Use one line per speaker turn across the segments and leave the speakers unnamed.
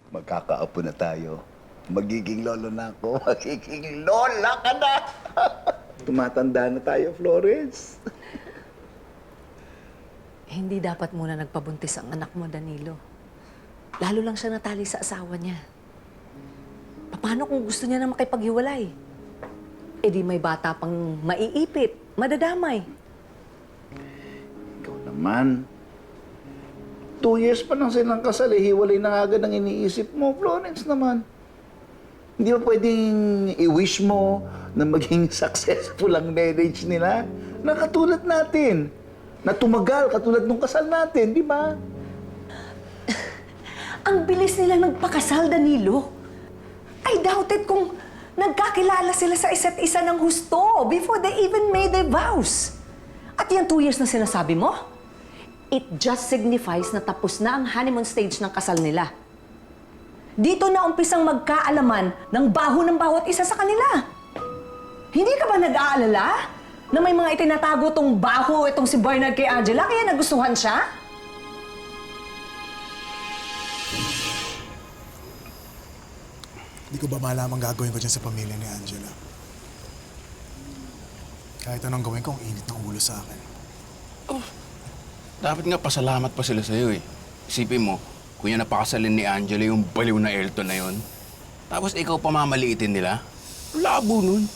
Magkakaapo na tayo. Magiging lolo na ako. Magiging lola ka na. Tumatanda na tayo, Florence.
Hindi dapat muna nagpabuntis ang anak mo, Danilo. Lalo lang siya natali sa asawa niya. Paano kung gusto niya na makipaghiwalay? Eh di may bata pang maiipit, madadamay.
Ikaw naman. 2 years pa lang silang kasal, hiwalay na agad ang iniisip mo. Florence naman. Hindi ba pwedeng i-wish mo na maging successful ang marriage nila? Na katulad natin. Na tumagal, katulad nung kasal natin, di ba?
Ang bilis nila nagpakasal, Danilo. I doubted kung nagkakilala sila sa isa't isa ng husto before they even made their vows. At yung 2 years na sinasabi mo, it just signifies na tapos na ang honeymoon stage ng kasal nila. Dito na umpisang magkaalaman ng baho ng bawat isa sa kanila. Hindi ka ba nag-aalala na may mga itinatago tong baho itong si Bernard kay Angela kaya nagustuhan siya?
Hindi ko ba malamang gagawin ko dyan sa pamilya ni Angela? Kahit anong gawin ko, ang init ng ulo sa akin.
Dapat nga pasalamat pa sila sa'yo eh. Isipin mo, kung yan napakasalin ni Angela yung baliw na Elton na yon, tapos ikaw pamamaliitin nila, labo nun.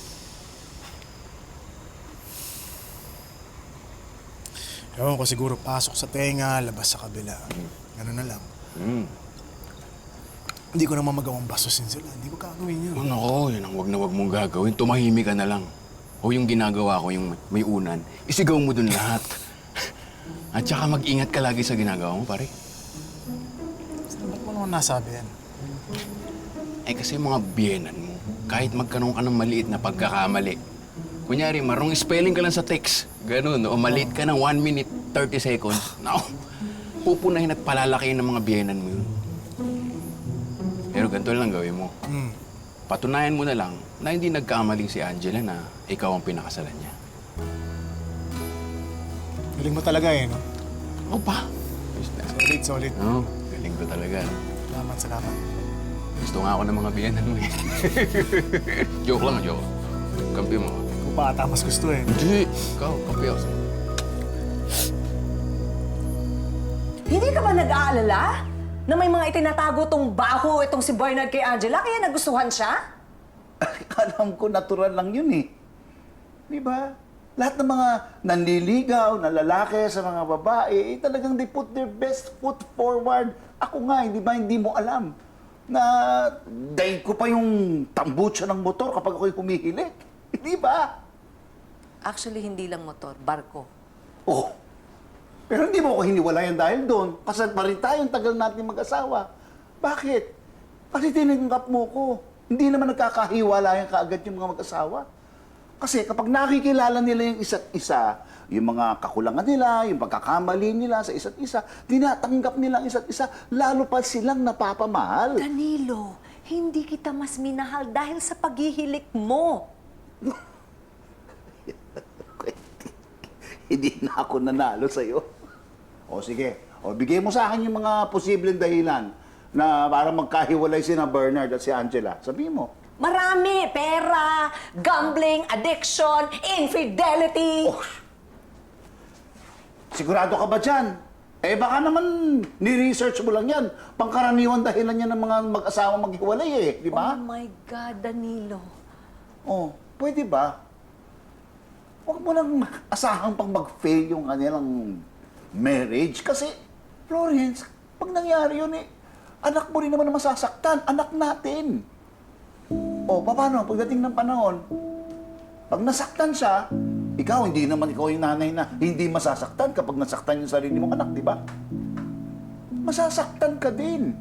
Ewan ko siguro, pasok sa tenga, labas sa kabila. Ganun na lang. Hindi ko naman magawang bastusin sila. Hindi ko gagawin yun.
Ano ko, yun ang wag na wag mong gagawin. Tumahimik ka na lang. O yung ginagawa ko, yung may unan, isigaw mo dun lahat. At saka mag-ingat ka lagi sa ginagawa mo, pare.
Ba't mo naman nasabi yan?
Eh kasi mga biyenan mo, kahit magkaroon ka ng maliit na pagkakamali. Kunyari, marong spelling ka lang sa text. Ganun, o maliit ka ng 1 minute, 30 seconds. Naku, pupunahin at palalakihin ng mga biyenan mo yun. Pero ganito lang gawin mo. Patunayan mo na lang na hindi nagkamali si Angela na ikaw ang pinakasalan niya.
Galing mo talaga eh, no?
O pa?
Solid, solid.
Oo, galing ko talaga. No?
Salamat, salamat.
Gusto nga ako ng mga biyenan mo eh. Joke lang, joke. Kampi mo.
Kung bata, mas gusto eh.
Hindi, ikaw, kampi ako sa'yo.
Hindi ka ba nag-aalala na may mga itinatago tong baho itong si Bernard kay Angela kaya nagustuhan siya?
Alam ko, natural lang yun eh. Di ba? Lahat ng mga nanliligaw na lalaki sa mga babae, talagang they put their best foot forward. Ako nga, hindi ba, hindi mo alam na dahil ko pa yung tambucho ng motor kapag ako'y humihilik. Di ba?
Actually, hindi lang motor, barko.
Oh, pero hindi mo ako hiniwalayan dahil doon. Kasal pa rin tayong tagal natin mag-asawa. Bakit? Kasi tinanggap mo ko. Hindi naman nagkakahiwalayan kaagad yung mga mag-asawa. Kasi kapag nakikilala nila yung isa't isa, yung mga kakulangan nila, yung pagkakamali nila sa isa't isa, tinatanggap nila ang isa't isa, lalo pa silang napapamahal.
Danilo, hindi kita mas minahal dahil sa paghihilik mo.
Hindi na ako nanalo sa'yo. O sige, o bigay mo sa akin yung mga posibleng dahilan na para magkahiwalay si na Bernard at si Angela. Sabihin mo.
Marami! Pera, gambling, addiction, infidelity.
Oh, sigurado ka ba dyan? Eh baka naman ni-research mo lang yan. Pangkaraniwan dahilan yan ng mga mag-asawa maghiwalay eh, di ba?
Oh my God, Danilo.
Oh, pwede ba? Huwag mo lang asahang pang mag-fail yung kanilang marriage. Kasi, Florence, pag nangyari yun eh, anak mo rin naman na masasaktan. Anak natin. O, paano? Pagdating ng panahon, pag nasaktan siya, hindi naman ikaw yung nanay na hindi masasaktan kapag nasaktan yung sarili mong anak, di ba? Masasaktan ka din.